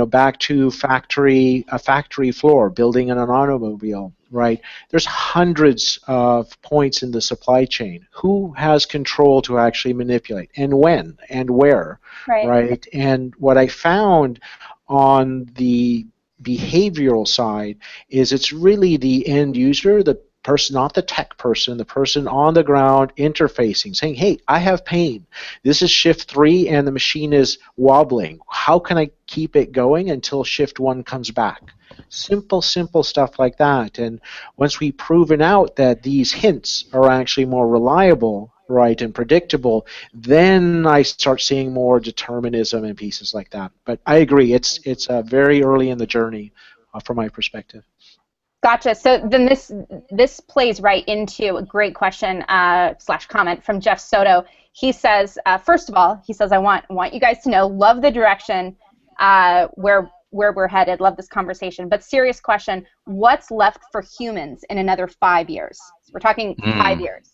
back to a factory floor, building an automobile, right? There's hundreds of points in the supply chain. Who has control to actually manipulate, and when, and where, right? And what I found on the behavioral side is it's really the end user, the person, not the tech person, the person on the ground interfacing, saying, hey, I have pain. This is shift 3 and the machine is wobbling. How can I keep it going until shift 1 comes back? Simple stuff like that. And once we've proven out that these hints are actually more reliable, right, and predictable, then I start seeing more determinism and pieces like that. But I agree, it's very early in the journey from my perspective. Gotcha. So then this plays right into a great question / comment from Jeff Soto. He says, first of all, he says, I want you guys to know, love the direction where we're headed, love this conversation. But serious question, what's left for humans in another 5 years? So we're talking 5 years.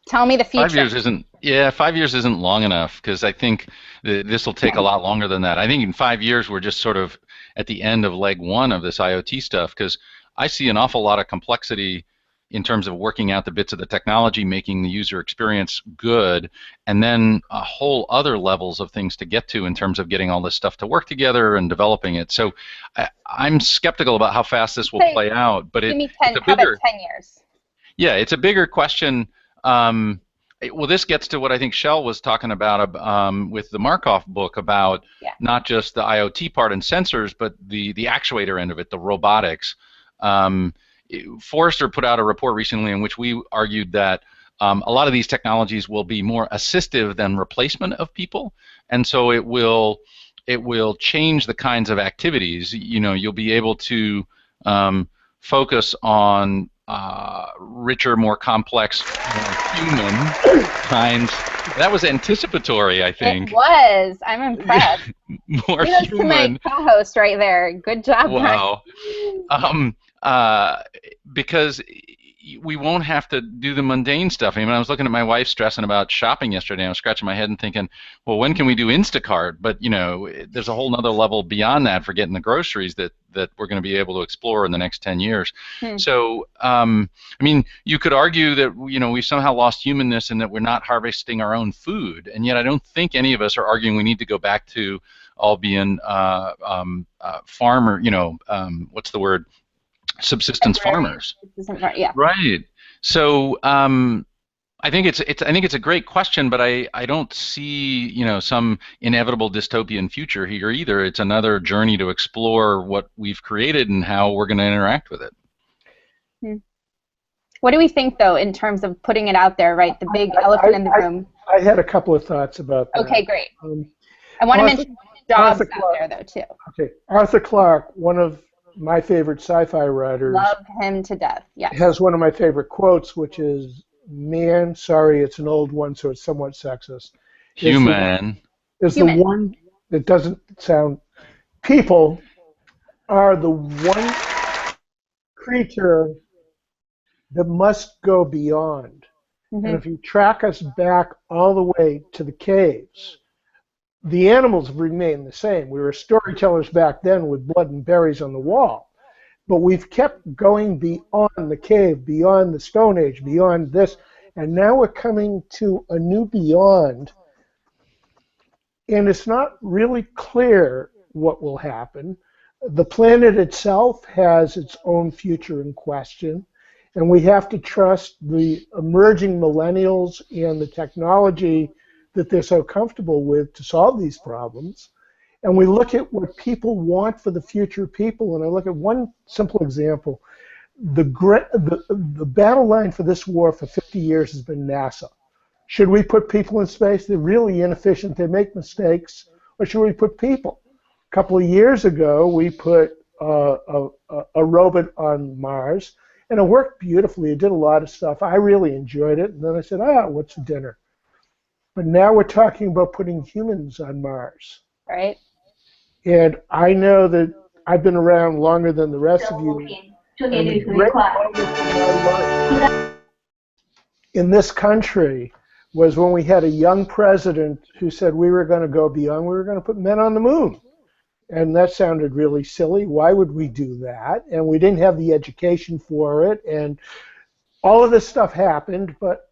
Tell me the future. 5 years isn't, 5 years isn't long enough, because I think this will take a lot longer than that. I think in 5 years we're just sort of at the end of leg 1 of this IoT stuff, because I see an awful lot of complexity in terms of working out the bits of the technology, making the user experience good, and then a whole other levels of things to get to in terms of getting all this stuff to work together and developing it. So I'm skeptical about how fast this will play out. But give me 10, how about 10 years? Yeah, it's a bigger question. Well, this gets to what I think Shel was talking about with the Markov book about not just the IoT part and sensors, but the actuator end of it, the robotics. Forrester put out a report recently in which we argued that a lot of these technologies will be more assistive than replacement of people, and so it will change the kinds of activities. You'll be able to focus on richer, more complex, more human kinds. That was anticipatory, I think. It was. I'm impressed. More Kudos human. to my co-host right there. Good job, Wow. Brian. Because we won't have to do the mundane stuff. I mean, I was looking at my wife stressing about shopping yesterday, and I was scratching my head and thinking, well, when can we do Instacart? But, there's a whole nother level beyond that for getting the groceries that we're going to be able to explore in the next 10 years. So, I mean, you could argue that, we've somehow lost humanness and that we're not harvesting our own food, and yet I don't think any of us are arguing we need to go back to all being farmer, what's the word? Subsistence farmers. Yeah. Right. So I think it's a great question, but I don't see some inevitable dystopian future here either. It's another journey to explore what we've created and how we're going to interact with it. What do we think, though, in terms of putting it out there? Right, the big elephant in the room. I had a couple of thoughts about that. Okay, great. I want to mention jobs out there, though, too. Okay, Arthur Clarke, one of my favorite sci-fi writers. Love him to death, yes. Has one of my favorite quotes, which is, man, sorry, it's an old one, so it's somewhat sexist. Human. Is the one that doesn't sound... People are the one creature that must go beyond. And if you track us back all the way to the caves, the animals remain the same. We were storytellers back then with blood and berries on the wall. But we've kept going beyond the cave, beyond the Stone Age, beyond this. And now we're coming to a new beyond. And it's not really clear what will happen. The planet itself has its own future in question. And we have to trust the emerging millennials and the technology that they're so comfortable with to solve these problems. And we look at what people want for the future people, and I look at one simple example. The battle line for this war for 50 years has been NASA. Should we put people in space? They're really inefficient. They make mistakes. Or should we put people? A couple of years ago, we put a robot on Mars, and it worked beautifully. It did a lot of stuff. I really enjoyed it. And then I said, what's for dinner? But now we're talking about putting humans on Mars. Right. And I know that I've been around longer than the rest of you, and the great moment in our life in this country was when we had a young president who said we were going to go beyond, we were going to put men on the moon. And that sounded really silly. Why would we do that? And we didn't have the education for it. And all of this stuff happened, but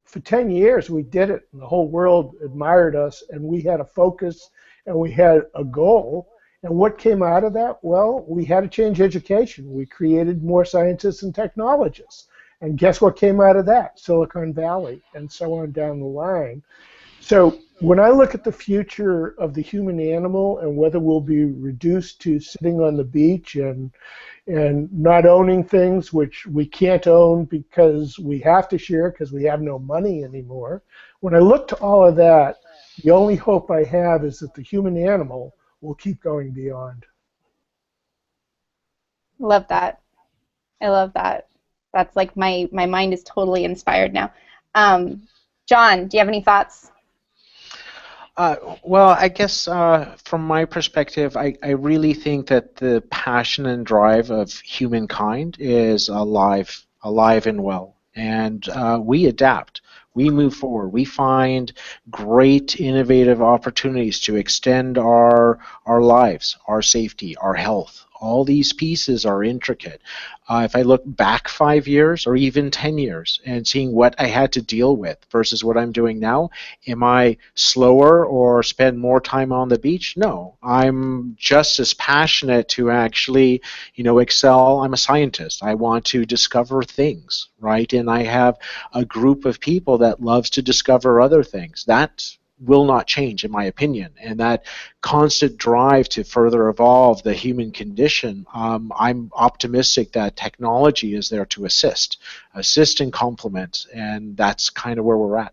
for 10 years we did it. And the whole world admired us, and we had a focus, and we had a goal. And what came out of that? Well, we had to change education. We created more scientists and technologists. And guess what came out of that? Silicon Valley, and so on down the line. So when I look at the future of the human animal and whether we'll be reduced to sitting on the beach and not owning things which we can't own because we have to share because we have no money anymore, when I look to all of that, the only hope I have is that the human animal will keep going beyond. Love that. I love that. That's like my mind is totally inspired now. John, do you have any thoughts? Well, I guess from my perspective, I really think that the passion and drive of humankind is alive and well. And we adapt. We move forward. We find great innovative opportunities to extend our lives, our safety, our health. All these pieces are intricate. If I look back 5 years or even 10 years and seeing what I had to deal with versus what I'm doing now, am I slower or spend more time on the beach? No. I'm just as passionate to actually, excel. I'm a scientist. I want to discover things, right? And I have a group of people that loves to discover other things. That will not change, in my opinion, and that constant drive to further evolve the human condition, I'm optimistic that technology is there to assist and complement, and that's kind of where we're at.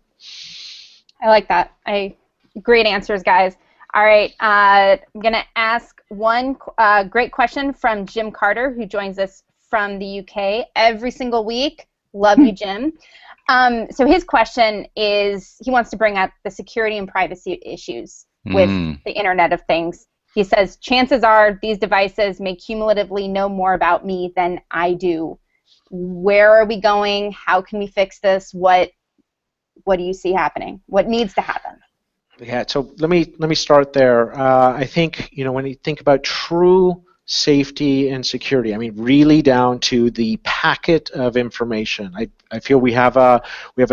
I like that. Great answers, guys. All right, I'm going to ask one great question from Jim Carter, who joins us from the UK every single week. Love you, Jim. So his question is, he wants to bring up the security and privacy issues with the Internet of Things. He says, chances are these devices may cumulatively know more about me than I do. Where are we going? How can we fix this? What do you see happening? What needs to happen? Yeah, so let me start there. I think, when you think about true safety and security, I mean, really down to the packet of information. I feel we have a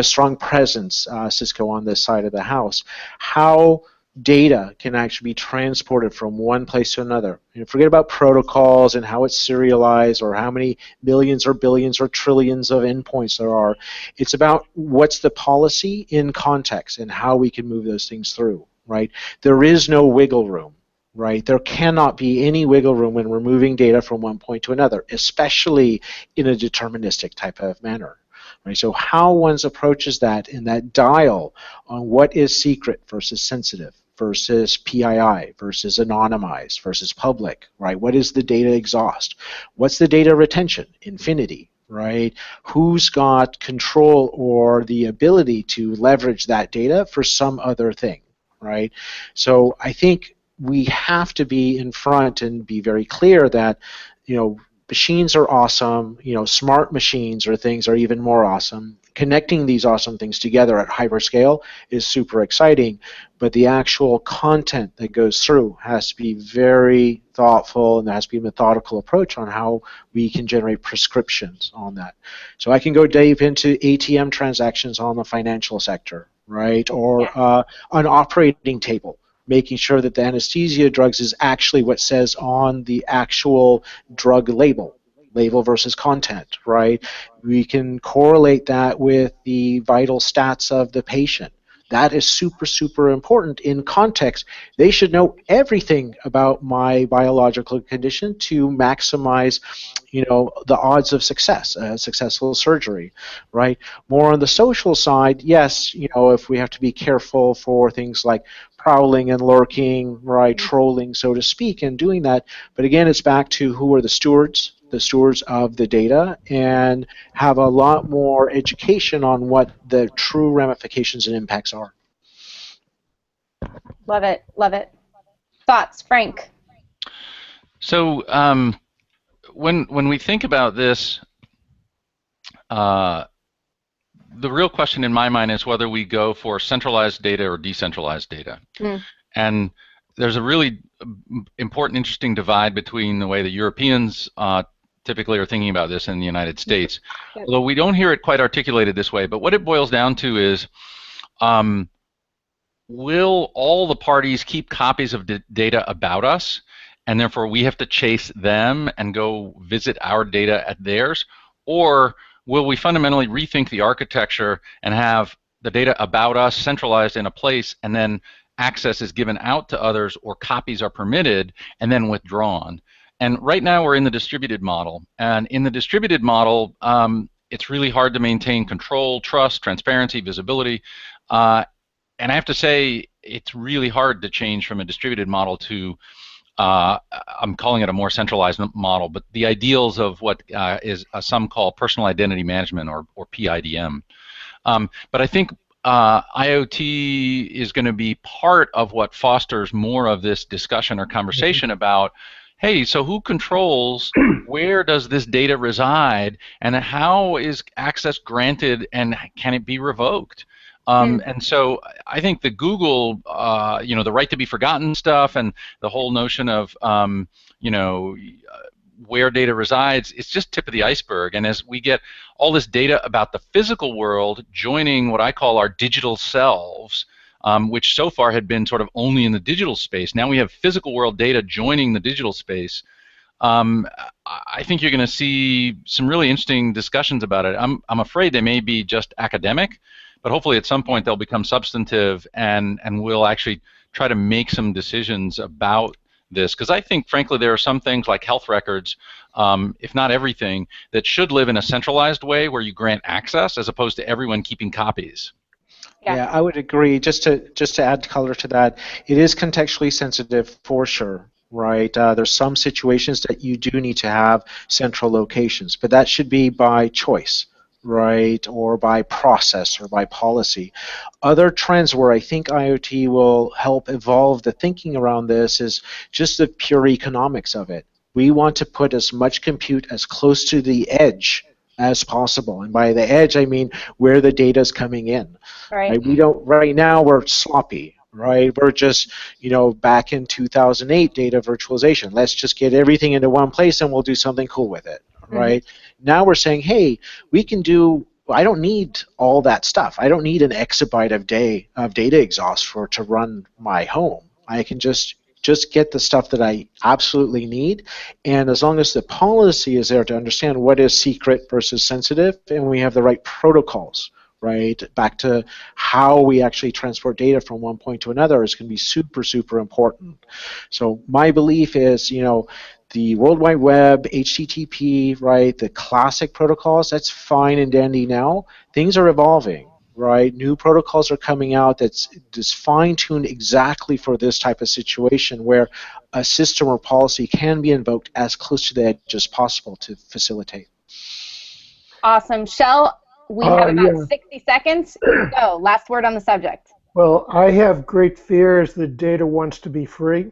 strong presence, Cisco, on this side of the house. How data can actually be transported from one place to another. Forget about protocols and how it's serialized or how many millions or billions or trillions of endpoints there are. It's about what's the policy in context and how we can move those things through, right? There is no wiggle room. Right? There cannot be any wiggle room when we're moving data from one point to another, especially in a deterministic type of manner. Right? So how one approaches that in that dial on what is secret versus sensitive versus PII versus anonymized versus public, right? What is the data exhaust? What's the data retention? Infinity, right? Who's got control or the ability to leverage that data for some other thing, right? So I think we have to be in front and be very clear that, machines are awesome, smart machines or things are even more awesome. Connecting these awesome things together at hyperscale is super exciting, but the actual content that goes through has to be very thoughtful, and there has to be a methodical approach on how we can generate prescriptions on that. So I can go deep into ATM transactions on the financial sector, right, or an operating table, making sure that the anesthesia drugs is actually what says on the actual drug label versus content, right? We can correlate that with the vital stats of the patient. That is super, super important in context. They should know everything about my biological condition to maximize, the odds of success, successful surgery, right? More on the social side, yes, if we have to be careful for things like prowling and lurking, right, trolling, so to speak, and doing that. But again, it's back to who are the stewards of the data, and have a lot more education on what the true ramifications and impacts are. Love it, love it. Thoughts, Frank? So when we think about this, the real question in my mind is whether we go for centralized data or decentralized data. And there's a really important, interesting divide between the way the Europeans typically are thinking about this in the United States. Although we don't hear it quite articulated this way, but what it boils down to is, will all the parties keep copies of data about us, and therefore we have to chase them and go visit our data at theirs? Or will we fundamentally rethink the architecture and have the data about us centralized in a place, and then access is given out to others, or copies are permitted and then withdrawn? And right now we're in the distributed model. And in the distributed model, it's really hard to maintain control, trust, transparency, visibility. And I have to say, it's really hard to change from a distributed model to, I'm calling it a more centralized model, but the ideals of what is some call personal identity management, or PIDM. But I think IoT is going to be part of what fosters more of this discussion or conversation about, hey, so who controls where does this data reside, and how is access granted, and can it be revoked? And so I think the Google, the right to be forgotten stuff, and the whole notion of, where data resides, it's just tip of the iceberg. And as we get all this data about the physical world joining what I call our digital selves, which so far had been sort of only in the digital space, now we have physical world data joining the digital space. I think you're going to see some really interesting discussions about it. I'm afraid they may be just academic, but hopefully at some point they'll become substantive, and we'll actually try to make some decisions about this. Because I think, frankly, there are some things like health records, if not everything, that should live in a centralized way where you grant access as opposed to everyone keeping copies. Yeah, I would agree. Just to add color to that, it is contextually sensitive for sure. Right, there's some situations that you do need to have central locations, but that should be by choice, right, or by process or by policy. Other trends where I think IoT will help evolve the thinking around this is just the pure economics of it. We want to put as much compute as close to the edge as possible, and by the edge I mean where the data is coming in. Right? We don't. Right now we're sloppy. Right, we're just, back in 2008 data virtualization. Let's just get everything into one place and we'll do something cool with it. Right, now we're saying, hey, we can do. I don't need all that stuff. I don't need an exabyte of data exhaust to run my home. I can just get the stuff that I absolutely need, and as long as the policy is there to understand what is secret versus sensitive, and we have the right protocols. Right, back to how we actually transport data from one point to another is going to be super, super important. So my belief is, the World Wide Web, HTTP, right, the classic protocols, that's fine and dandy now. Things are evolving, right? New protocols are coming out that's fine-tuned exactly for this type of situation where a system or policy can be invoked as close to the edge as possible to facilitate. Awesome. Shel, we have about 60 seconds. Go. Last word on the subject. Well, I have great fears that data wants to be free,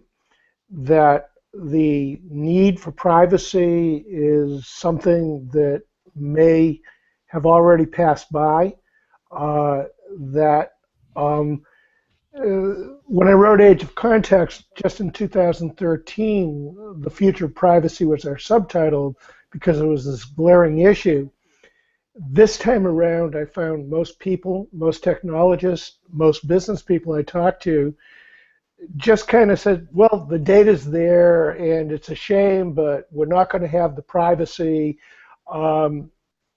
that the need for privacy is something that may have already passed by, that when I wrote Age of Context just in 2013, The Future of Privacy was our subtitle because it was this glaring issue. This time around, I found most people, most technologists, most business people I talked to just kind of said, well, the data's there and it's a shame, but we're not going to have the privacy. And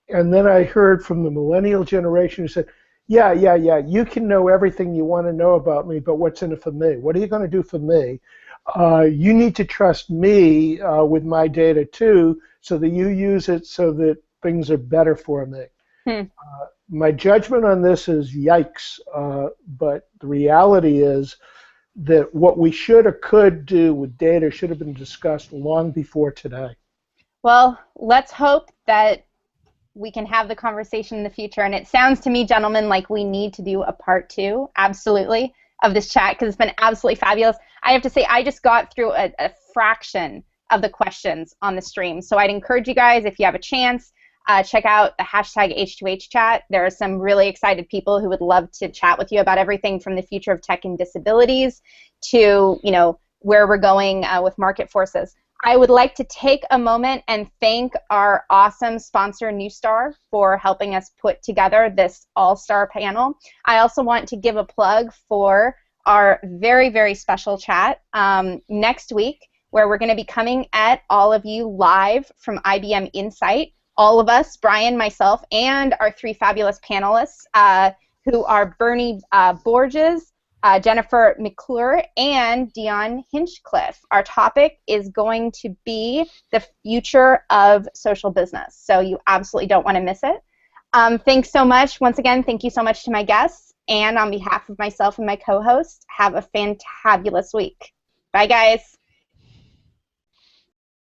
then I heard from the millennial generation who said, yeah, you can know everything you want to know about me, but what's in it for me? What are you going to do for me? You need to trust me with my data too, so that you use it so that things are better for me. My judgment on this is yikes, but the reality is that what we should or could do with data should have been discussed long before today. Well, let's hope that we can have the conversation in the future. And it sounds to me, gentlemen, like we need to do a part 2, absolutely, of this chat, because it's been absolutely fabulous. I have to say, I just got through a fraction of the questions on the stream. So I'd encourage you guys, if you have a chance, check out the hashtag H2H chat. There are some really excited people who would love to chat with you about everything from the future of tech and disabilities to, you know, where we're going with market forces. I would like to take a moment and thank our awesome sponsor, Newstar, for helping us put together this all-star panel. I also want to give a plug for our very, very special chat next week, where we're going to be coming at all of you live from IBM Insight. All of us, Bryan, myself, and our 3 fabulous panelists, who are Bernie Borges, Jennifer McClure, and Dion Hinchcliffe. Our topic is going to be the future of social business, so you absolutely don't want to miss it. Thanks so much. Once again, thank you so much to my guests, and on behalf of myself and my co-host, have a fantabulous week. Bye, guys.